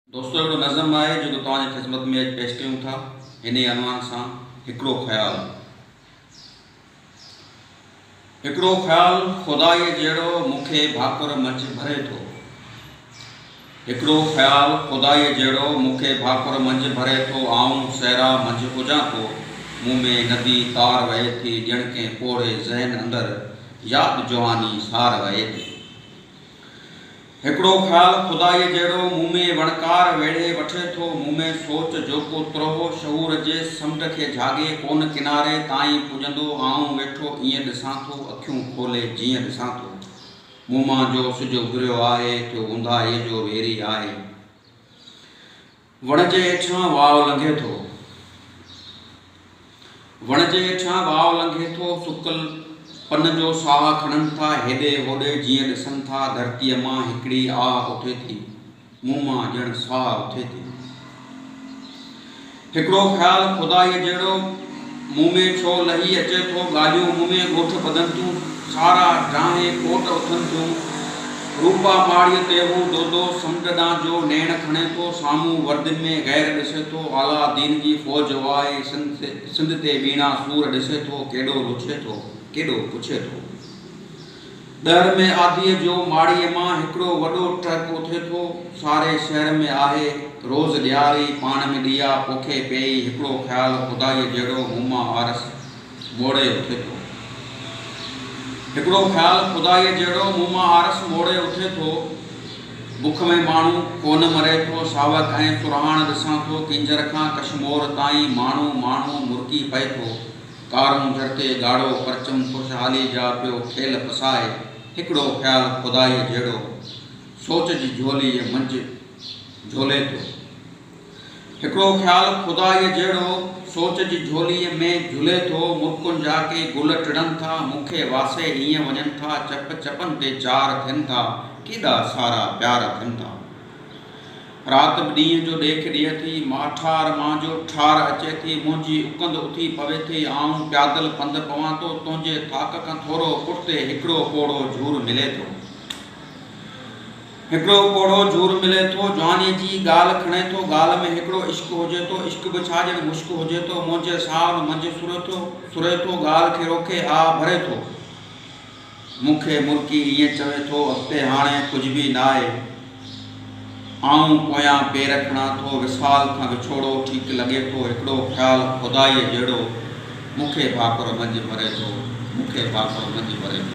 दोस्तों एड़ो नज़म है जो तव्हांजी ख़िदमत में अॼु पेश कयूं था इन अनवान सां हिकिड़ो ख़्याल खुदाईअ जहिड़ो मूंखे भाकुर मंझि भरे थो। हिकिड़ो ख़्याल खुदाईअ जहिड़ो मूंखे भाकुर मंझि भरे थो। आऊं सहरा मंझि हुजां थो, मूं में नदी तार वहे थी। ॼण कंहिं पोड़े ज़हन अंदरि यादि जवानी सार वहे थी। हिकिड़ो ख़्याल खुदाईअ जहिड़ो मूं में वणकार वेड़े वठे थो। मूं में सोच जो को त्रोहो शऊर जे समुंड खे जागे कोन किनारे ताईं पुॼंदो। आऊं वेठो ईअं ॾिसां थो, अखियूं खोले जीअं ॾिसां थो। मूं मां जो सिज उभरियो आहे, थियो ऊंदाहे जो वेरी आहे। वण जे हेठां वाव लंघे थो, वण जे हेठां वाव लंघे थो। सुकल पन जो साह खणनि था, हेॾे होॾे जीअं ॾिसनि था। धरतीअ मां हिकिड़ी आह उथे थी, मूं मां ॼण साह उथे थी। हिकिड़ो ख़्याल खुदाईअ जहिड़ो मूं में छो लही अचे थो। ॻाल्हियूं मूं में ॻोठ ॿधनि थियूं, सारा डाहे कोट उथनि थियूं। रूपा माड़ीअ ते हू दोदो समुंड ॾांहुं जो नेण खणे थो। साम्हूं वर्दियुनि में ग़ैर ॾिसे थो। आला दीन जी फ़ौज वाहे सिंध ते वीणा सूर ॾिसे थो। केॾो लुछे थो, केॾो पुछे थो। दर में आदीअ जो माड़ीअ मां हिकिड़ो वॾो ट्रक उथे थो। सारे शहर में आहे रोज़ ॾियारी, पाण में ॾिया पोखे पेई। हिकिड़ो ख़्याल खुदाईअ जहिड़ो मूं मां आरस मोड़े उथे थो। हिकिड़ो ख़्याल खुदाईअ जहिड़ो मूं मां आरस मोड़े उथे थो। बुख में माण्हू कोन मरे थो, सावक ऐं सुरहाण ॾिसां थो। किंजर खां कशमोर ताईं माण्हू माण्हू मुर्की पए थो। कारूं झड़ते ॻाढ़ो परचम ख़ुशहाली जा पियो खेल फसाए। हिकिड़ो ख़्याल खुदाईअ जहिड़ो सोच जी झोलीअ मंझि झोले थो। हिकिड़ो ख़्याल खुदाईअ जहिड़ो सोच जी झोलीअ में झूले थो। मुर्कुनि जा के गुल टिड़नि था, मूंखे वासे हीअं वञनि था। चप चपनि ते चार थियनि था, केॾा सारा प्यार थियनि था। राति बि ॾींहं जो ॾेख ॾिए थी, माठार मां जो ठार अचे थी। मुंहिंजी उकंद उथी पवे थी, आऊं प्यादल पंधु पवां थो। तुंहिंजे ताक खां थोरो पुठिते हिकिड़ो पोड़ो झूर मिले थो। हिकिड़ो पोड़ो झूर मिले थो, जवानीअ जी ॻाल्हि खणे थो। ॻाल्हि में हिकिड़ो इश्क हुजे थो, इश्क बि छा ॼण मुश्क हुजे थो। मुंहिंजे साव मंझि सुरे थो, ॻाल्हि खे रोके आ भरे थो। मूंखे मुर्की ईअं चवे थो, अॻिते हाणे कुझु बि न आहे। आऊं पोयां पेर खणा थो, विसाल खां विछोड़ो ठीकु लॻे थो। हिकिड़ो ख़्याल खुदाईअ जहिड़ो मूंखे भाकुर मंझि भरे थो, मूंखे भाकुर मंझि भरे थो।